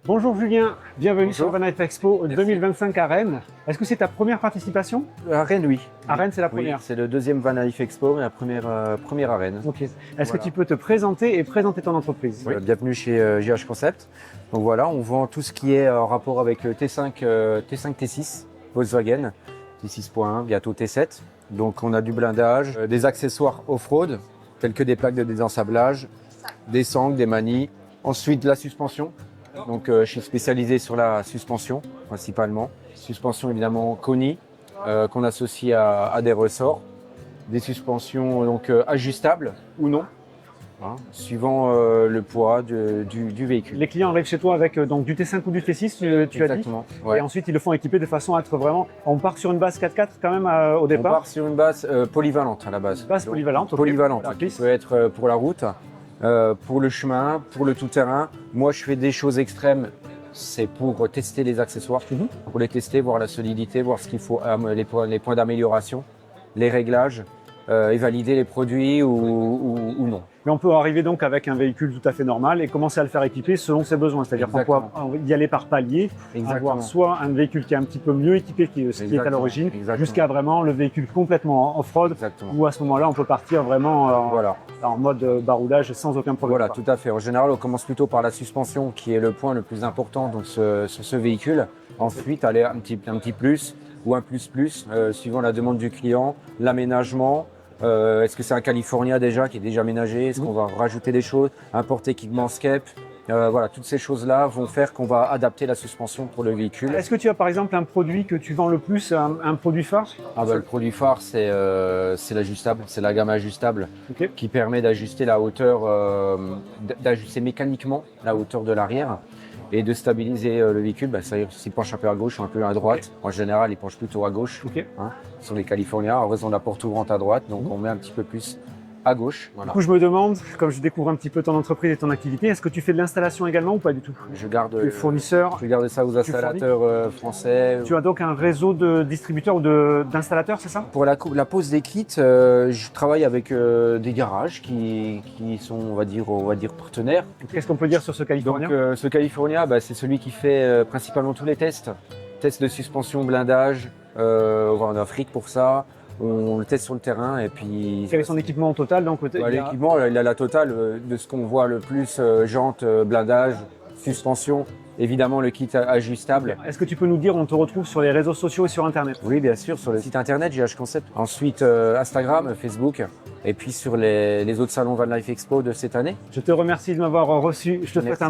Bonjour Julien, bienvenue Bonjour. sur Van Life Expo Merci. 2025 à Rennes. Est-ce que c'est ta première participation? À Rennes, oui. À Rennes, c'est la première. Oui, c'est le deuxième Van Life Expo, mais la première à Rennes. Ok. Est-ce Voilà. que tu peux te présenter et présenter ton entreprise? Oui. Bienvenue chez GH Concept. Donc voilà, on vend tout ce qui est en rapport avec le T5, T6, Volkswagen, T6.1, bientôt T7. Donc on a du blindage, des accessoires off-road, tels que des plaques de désensablage, des sangles, des manies. Ensuite, la suspension. Donc je suis spécialisé sur la suspension principalement. Suspension évidemment Koni qu'on associe à des ressorts. Des suspensions donc ajustables ou non, hein, suivant le poids du véhicule. Les clients arrivent chez toi avec donc du T5 ou du T6, tu as dit. Exactement. Ouais. Et ensuite, ils le font équiper de façon à être vraiment. On part sur une base 4x4 quand même au On départ. part sur une base polyvalente à la base. Base Donc, polyvalente. ok. Polyvalente, La qui piste. peut être pour la route, pour le chemin, pour le tout-terrain. Moi, je fais des choses extrêmes. C'est pour tester les accessoires, pour les tester, voir la solidité, voir ce qu'il faut, les points d'amélioration, les réglages, et valider les produits ou non. Mais on peut arriver donc avec un véhicule tout à fait normal et commencer à le faire équiper selon ses besoins. C'est-à-dire qu'on peut y aller par palier, avoir soit un véhicule qui est un petit peu mieux équipé, ce qui est à l'origine, jusqu'à vraiment le véhicule complètement off-road, où à ce moment-là, on peut partir vraiment en mode baroudage sans aucun problème. Voilà, tout à fait. En général, on commence plutôt par la suspension, qui est le point le plus important donc, sur ce véhicule. Ensuite, aller un petit plus ou un plus, suivant la demande du client, l'aménagement. Est-ce que c'est un California déjà qui est déjà aménagé? Est-ce qu'on va rajouter des choses? Un porte-équipement SCEP? Voilà, toutes ces choses-là vont faire qu'on va adapter la suspension pour le véhicule. Est-ce que tu as par exemple un produit que tu vends le plus, un produit phare? Le produit phare, c'est l'ajustable, c'est la gamme ajustable qui permet d'ajuster la hauteur, d'ajuster mécaniquement la hauteur de l'arrière et de stabiliser le véhicule. S'il penche un peu à gauche ou un peu à droite, en général, il penche plutôt à gauche. Hein, sur les Californiens, en raison de la porte ouvrante à droite, donc on met un petit peu plus à gauche. Voilà. Du coup, je me demande, comme je découvre un petit peu ton entreprise et ton activité, est-ce que tu fais de l'installation également ou pas du tout? Je garde, Tu es fournisseur. Je garde ça aux installateurs français. Tu as donc un réseau de distributeurs ou d'installateurs, c'est ça? Pour la pose des kits, je travaille avec des garages qui sont, on va dire partenaires. Qu'est-ce qu'on peut dire sur ce California? Donc, ce California, c'est celui qui fait principalement tous les tests. Tests de suspension, blindage. On va en Afrique pour ça. On le teste sur le terrain et puis. Quel est son équipement au total donc? L'équipement, il a la totale de ce qu'on voit le plus jantes, blindage, suspension. Évidemment, le kit ajustable. Est-ce que tu peux nous dire, on te retrouve sur les réseaux sociaux et sur Internet? Oui, bien sûr, sur le site internet GH Concept. Ensuite, Instagram, Facebook, et puis sur les autres salons Van Life Expo de cette année. Je te remercie de m'avoir reçu. Je te souhaite un